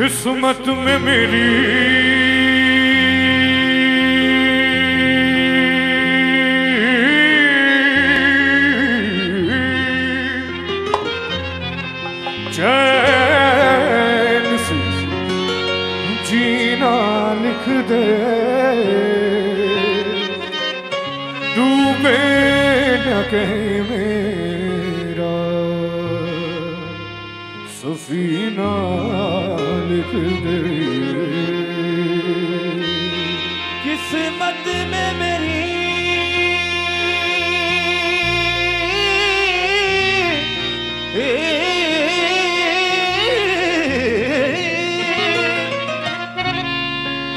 किस्मत में मेरी चैन से जीना लिख दे, डूबे न कहीं मेरा सफीना लिख दे। किस्मत में मेरी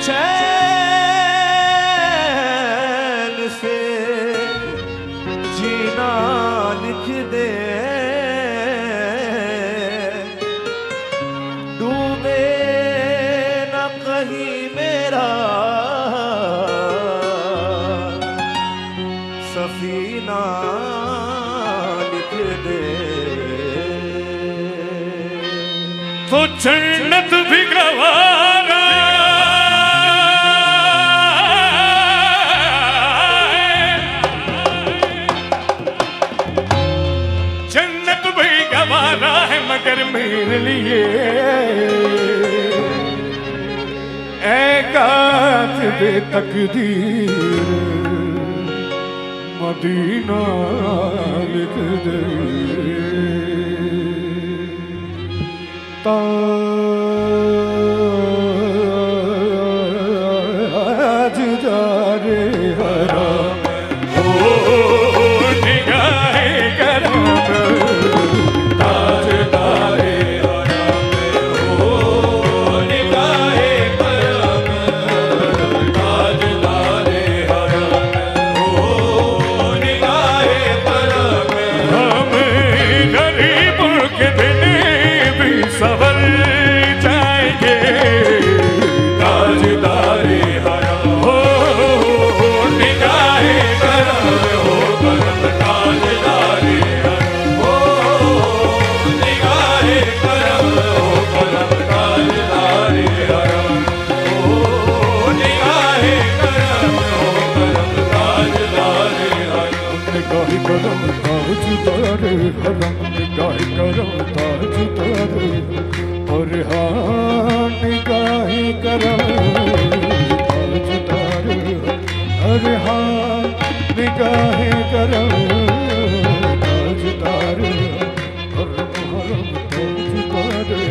चैन से जीना लिख दे, डूबे न कहीं मेरा सफीना लिख दे। तो जन्नत भी गवारा है मगर मेरे लिए ऐ कातिबे तकदीर मदीना लिख दे। ताजदारे हराम ओ निगाहे करम, निगाहे करम ताजदारे और हाँ निगाहे करम ताजदारे, अरे हाँ निगाहे करम ताजदारे और हरम ताजदारे।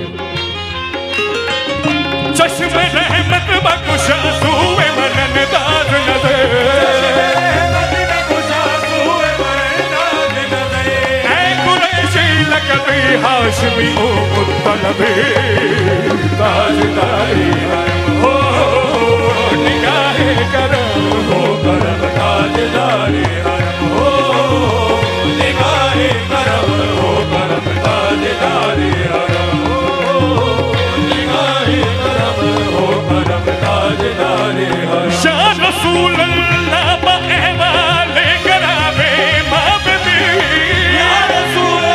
चश्मे रहमत बख्शा सूए मननदार नज़र, कभी हाशमी ओ मुत्तलबे ताजदारी हो निगाहे करम हो करम ताजदारी हो निगाहे करम हो करम ताजदारी हो निगाहे करम हो करम ताजदारी। शाह रसूल अल्लाह बहवाले करावे माँ बेबी, या रसूल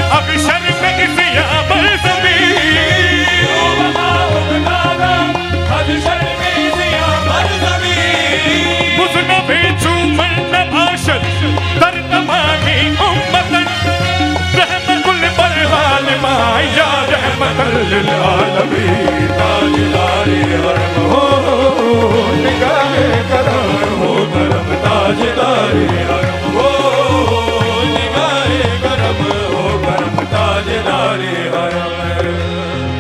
अब शर्म इसिया बरसबी, मुझन बेचू मन आशत दर तमामी उम्मतन, रहमतुल बरहाल माया रहमतुल लिल आलमीन ताजदारी हरम हो निगाहे करम हो करम ताजदारी हरम हो निगाहे करम हो करम ताजदारी हरम।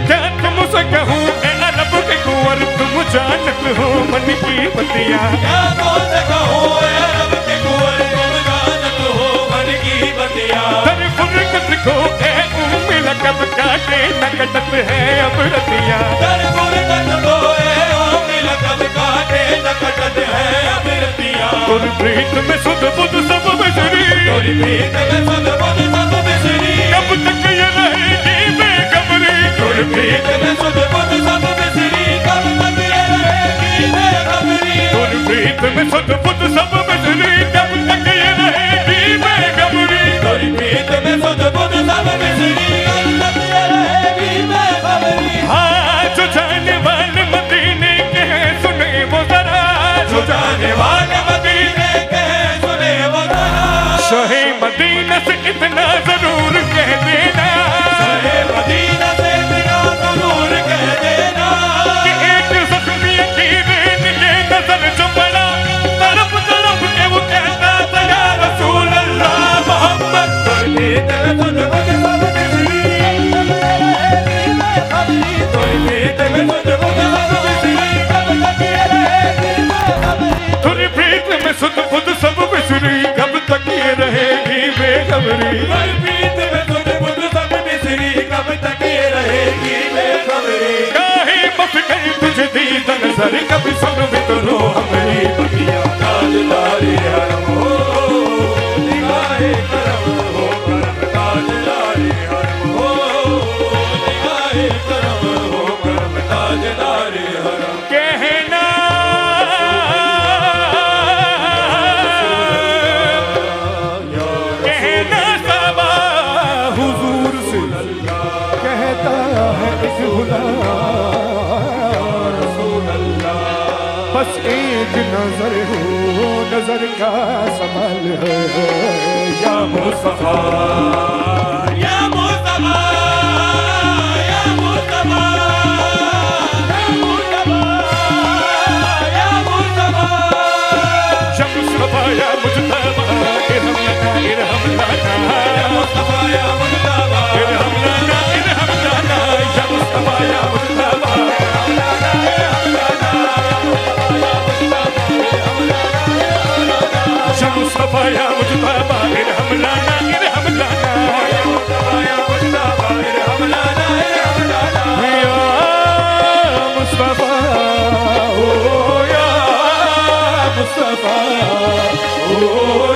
क्या तुमसे कहूँ ए अरब के कुंवर तुम जानत हो मन की बतिया, क्या तुमसे कहूँ ए अरब के कुंवर तुम जानत हो मन की बतिया, दर फुरकत को ए उम्मी लकब काटे न कटत है अब रतिया, दर फुरकत को ए उम्मी लकब काटे न कटत है अब रतिया। तुर प्रीत में सुध बुध सब बिसरी, तुर प्रीत में सुध बुध सब बिसरी, कब तक ये रहेगी बेखबरी, तुर प्रीत में सुध बुध सब बिसरी, कब तक ये रहेगी बेखबरी, तुर प्रीत में सुध बुध सब बिसरी, कब तक ये रहेगी बेखबरी। शहे मदीना से इतना जरूर कह देना, शहे मदीना से इतना जरूर कह देना कि एक जख्मी अकीरे ने नजर जो पड़ा, तरफ तरफ के वो कहता था या रसूल अल्लाह मोहम्मद। तुझे प्रीत में सुध बुध सब बिसरी, कब तक ये रहेगी बेखबरी। काहे बस गई तुझे दीद नजर, कभी सुन भी तो रो हमारी बगिया। ताजदारी हरम हो, निगाहे करम हो, करम ताजदारी हरम हो, निगाहे करम हो, करम ताजदारी हरम। कहना कहना सबा हुजूर से कहता है इस बस एक नजर हो, नजर का सवाल है या मुस्तफा, या मुस्तफा, या मुस्तफा, या मुस्तफा, या मुस्तफा, या मुस्तफा या मुजतबा, इरहम लना इरहम लना, या मुस्तफा, या मुस्तफा, इरहम लना इरहम लना, या मुस्तफा या मुजतबा, या मुस्तफा या मुजतबा, इरहम लना इरहम लना, या मुस्तफा, या मुस्तफा, इरहम लना, इरहम लना। या मुस्तफा ओ या मुस्तफा ओ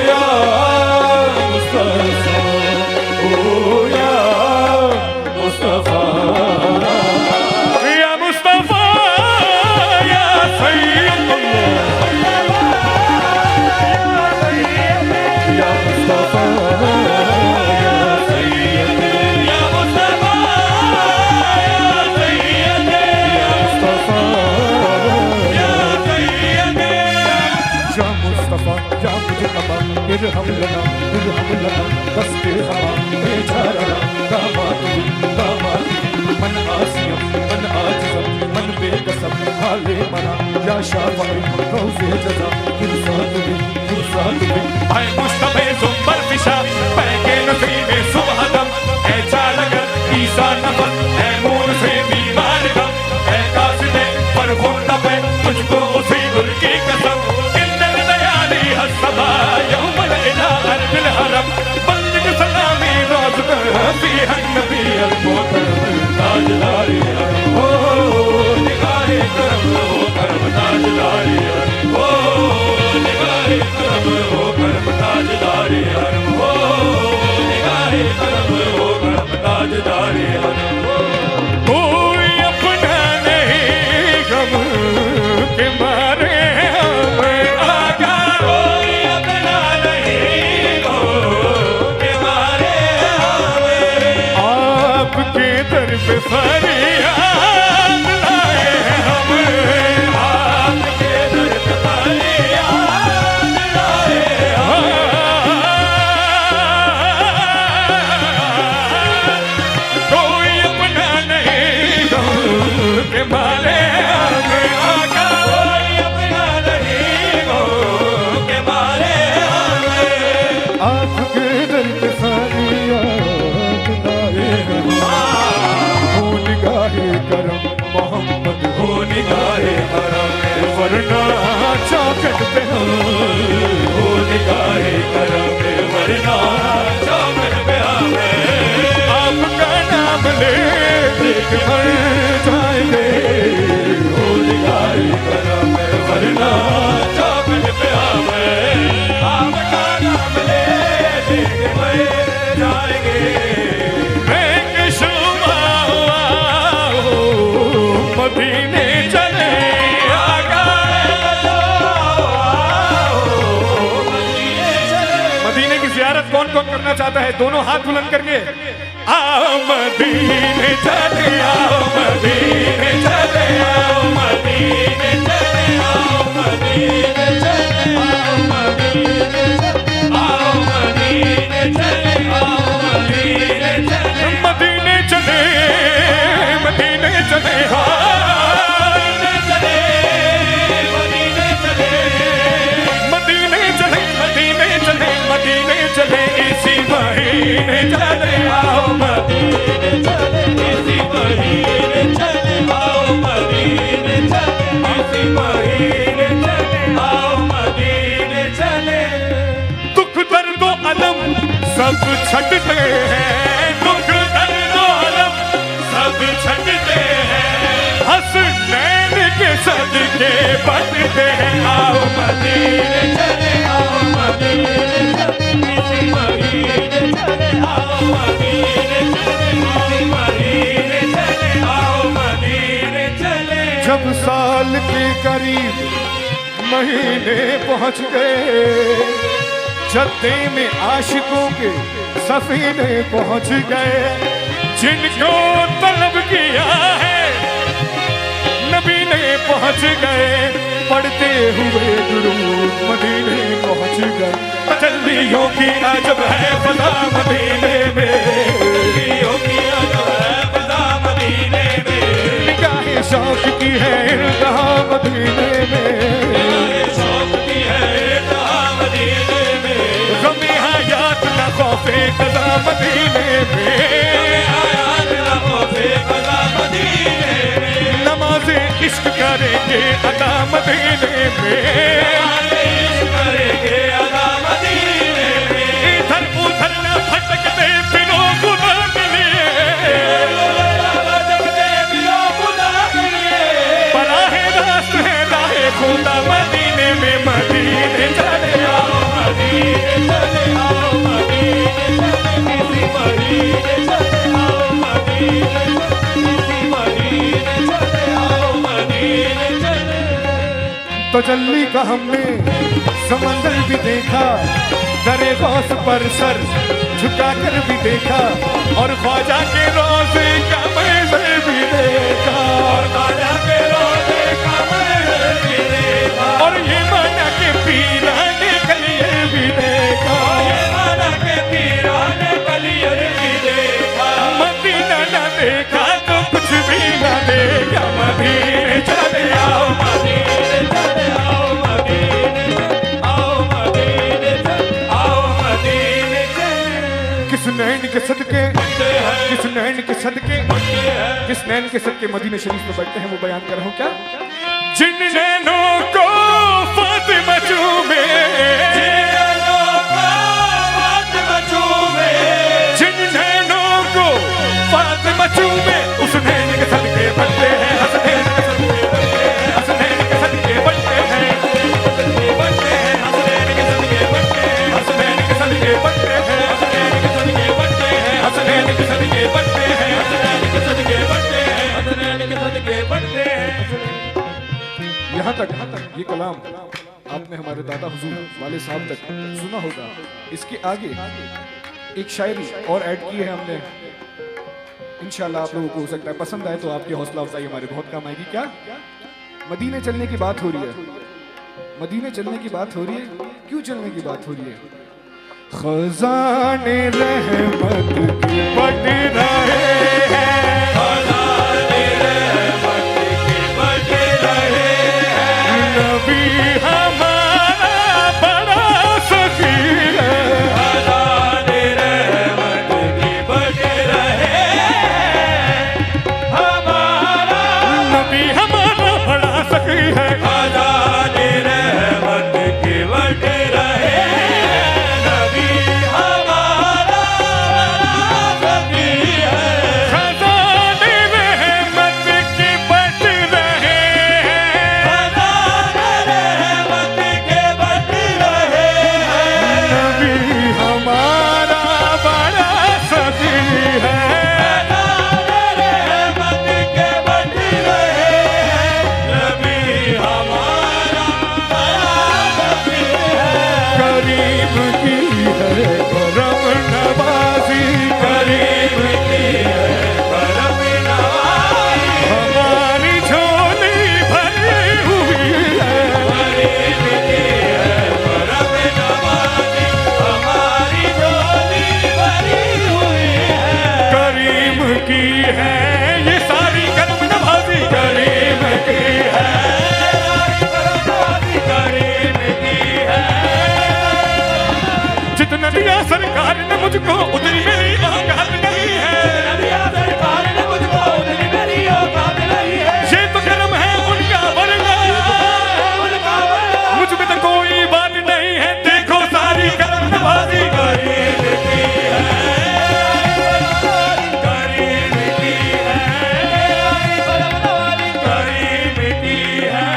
या मुस्तफा ओ या मुस्तफा, या मुस्तफा या सैयद या मुस्तफा या सैयद या मुस्तफा, या सैयद, या मुस्तफा या सैयद, या मुस्तफा या मुजतबा, इरहम लना दस्ते हवा बेचारा, दामाद मन आसिया मन आजिज़ मन बेकसम हाले मना, या शाफ़ी रोज़े जज़ा फुरसात भी आए मुश्तबे ज़ुम्बर फिशा, पैके नसीबे सुबह दम, ऐ चालगर ईसा नफस, ऐ मून से बीमार गम, ऐ कासिदे फरगुन तबे, तुझको उसी गुल की कसम, इंदल दयाली हस्सबा यौमल इला अर्दिल हरम, बंदिग सलामी रोज़ कर फीहा नबी अल-मोहतरम। ताजदारी हरम हो, निगाहे करम हो, करम ताजदारी हरम हो, निगाहे करम हो, करम ताजदारी हरम हो, निगाहे करम हो, करम ताजदारी हरम हो। कोई अपना नहीं गम के मारे हमें आगा, कोई अपना नहीं हो के मारे हमें, आपके दर पे फरियाद लाए हमें, आपके दर पे फरियाद लाए कोई अपना नहीं गम के मारे हमें आगा, कोई अपना नहीं हो के मारे हमें, आपके दर पे फरियाद लाए हो, निगाहे करम मोहम्मद हो निगाहे करम, वरना चौखट पे हम हो निगाहे करम, वरना चौखट पे हमें, आपका नाम ले देख मर जाएंगे, हो निगाहे करम, वरना चौखट पे हमें, आपका नाम ले देख मर जाएंगे। बेकशुमा मदीने चले आगा, मदीने की ज़ियारत कौन कौन करना चाहता है? दोनों हाथ बुलंद करके आओ मदीने चले, आओ मदीने चले, आओ मदीने चले, आओ मदीने चले, आओ मदीने चले, आओ मदीने मदीने चले आओ मदीने चले, इसी महीने चले आओ मदीने चले, इसी महीने चले आओ मदीने चले। दुख दर्द अलम सब छटते हैं, दुख दर्द अलम सब छटते हैं, हसनैन के सदके बढ़ते हैं आओ मदीने चले आओ मदीने चले, इसी महीने चले आओ मदीने चले, इसी महीने चले आओ मदीने चले। जब साल के करीब महीने पहुंच गए, जद्दे में आशिकों के सफीने पहुंच गए, जिनको तलब किया है नबी ने पहुंच गए, पढ़ते हुए दुरूद मदीने पहुंच गए। तजल्लियों की अजब है फज़ा मदीने में, तजल्लियों की अजब है फज़ा मदीने में, निगाहे शौक की है इल्तिहा मदीने में, निगाहे शौक की है इल्तिहा मदीने में, गमे हयात न खौफे क़ज़ा मदीने में, गमे हयात न खौफे क़ज़ा मदीने में, नमाज़े इश्क करेंगे अदा मदीने में, नमाज़े इश्क करेंगे अदा मदीने में, इधर उधर न भटकते फिरो खुदा के लिए, भटकते फिरो खुदा के लिए, बराहे रास्त है राहे खुदा मदीने में, मदीने चले आओ मदीने चले आओ मदीने चले, इसी महीने चले आओ मदीने चले, इसी महीने चले आओ मदीने चले। तजल्ली का हमने समंदर भी देखा, दरे गौस पर सर झुकाकर भी देखा, और ख्वाजा के रोज़े का मंज़र भी देखा, और ख्वाजा के रोज़े का मंज़र भी देखा, और ये माना के पीराने कलियर भी देखा, ये माना के पीराने कलियर भी देखा, मदीना न देखा तो कुछ भी न देखा, मदीने चले आओ मदीने चले आओ मदीने चले आओ मदीने चले आओ मदीने चले। किस नैन के सदके, किस नैन के सदके, किस नैन के सदके मदीने शरीफ में बैठते हैं वो बयान कर रहा हूँ क्या। जिन नैनों को फातिमा चूमे, जिन नैनों को फातिमा चूमे, जिन नैनों को फातिमा चूमे, उस नैन के सदके बैठते हैं, हसनैन के सदके बैठते हैं, हसनैन के सदके बैठते हैं, हसनैन के सदके बैठते हैं, हसनैन के सदके बैठते हैं, हसनैन के सदके बैठते हैं, हसनैन के सदके बैठते हैं, हसनैन के सदके बैठते हैं, हसनैन के सदके बैठते हैं। यहाँ तक ये कलाम आपने हमारे दादा हुजूर वाले साहब तक सुना होगा। इसके आगे एक शायरी और ऐड की है हमने, इंशाल्लाह आप लोगों को हो सकता है पसंद आए, तो आपकी हौसला अफजाई हमारे बहुत काम आएगी। क्या मदीने चलने की बात हो रही है, मदीने चलने की बात हो रही है, क्यों चलने की बात हो रही है। खजाने रहमत के बढ़ रहे हैं, खजाने रहमत के बढ़ रहे हैं, नबी हमारा बड़ा सखी है, खजाने रहमत के बढ़ रहे हैं, हमारा नबी हमारा बड़ा सखी है, खजाने रहमत के बढ़ रहे हैं, नबी हमारा बड़ा सखी है। दिया सरकार ने मुझको उतनी मेरी औकात नहीं है। सरकार ने मुझको उतनी मेरी औकात नहीं है। ये तो कर्म है उनका वरना मुझ में तो कोई बात नहीं है। देखो सारी कर्म नवाजी गरीब की है, गरीब की है, गरीब की है,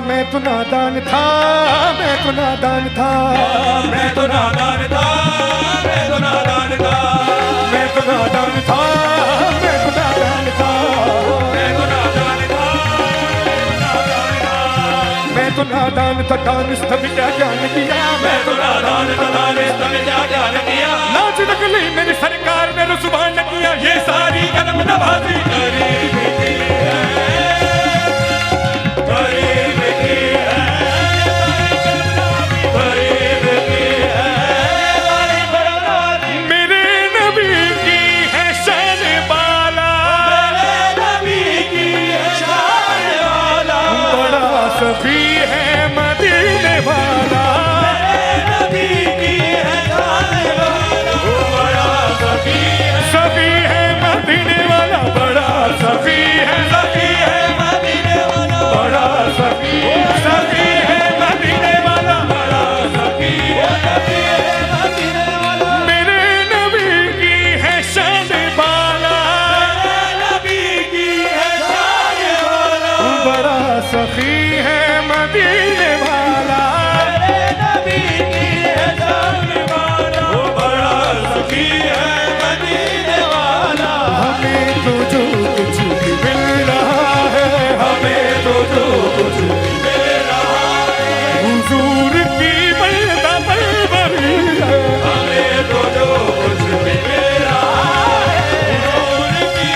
मैं तो नादान था, मैं तो नादान था, मैं तो नादान था, मैं तो नादान था, मैं तो नादान था, मैं तो नादान था, मैं तो नादान था, नादान था, मैं तो नादान था। दानिश तभी क्या ज्ञान किया, मैं तो नादान था, दानिश तभी क्या ज्ञान किया। नाच नकली मेरी सरकार ने रुसवा न किया। ये सारी कर्म नवाजी गरीब की है, गरीब की है, गरीब की है, मेरे नबी की है शान बाला, मेरे नबी की है शान वाला, बड़ा सफी है मदीने वाला, मेरे नबी की है शान वाला, बड़ा सफी है, सफी है मदीने वाला, बड़ा सफी है, सफी है मदीने वाला, बड़ा सफी है मदीने वाला, बड़ा सफी है, सफी है मदीने वाला, मेरे नबी की है शान बाला, नबी की है शान वाला, बड़ा सफी है मदीने वाला, मेरे नबी की है शान वाला, बड़ा सखी है मदीने वाला। हमें तो जो कुछ भी मिल रहा है, हमें तो जो कुछ मिल रहा है, हुजूर की मर्दा परवरी है, हमें तो जो कुछ भी मिल रहा है, हुजूर की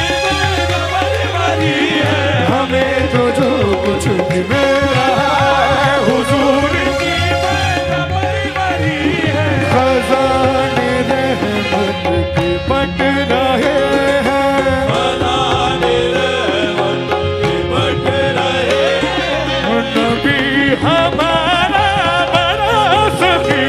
परवरी है, हमें तो जो कुछ भी मिल रहा है, हुजूर की परवरी है, खजाने रहमत के बट रहे हैं, खजाने रहमत के बट रहे हैं, नबी हमारा बड़ा सखी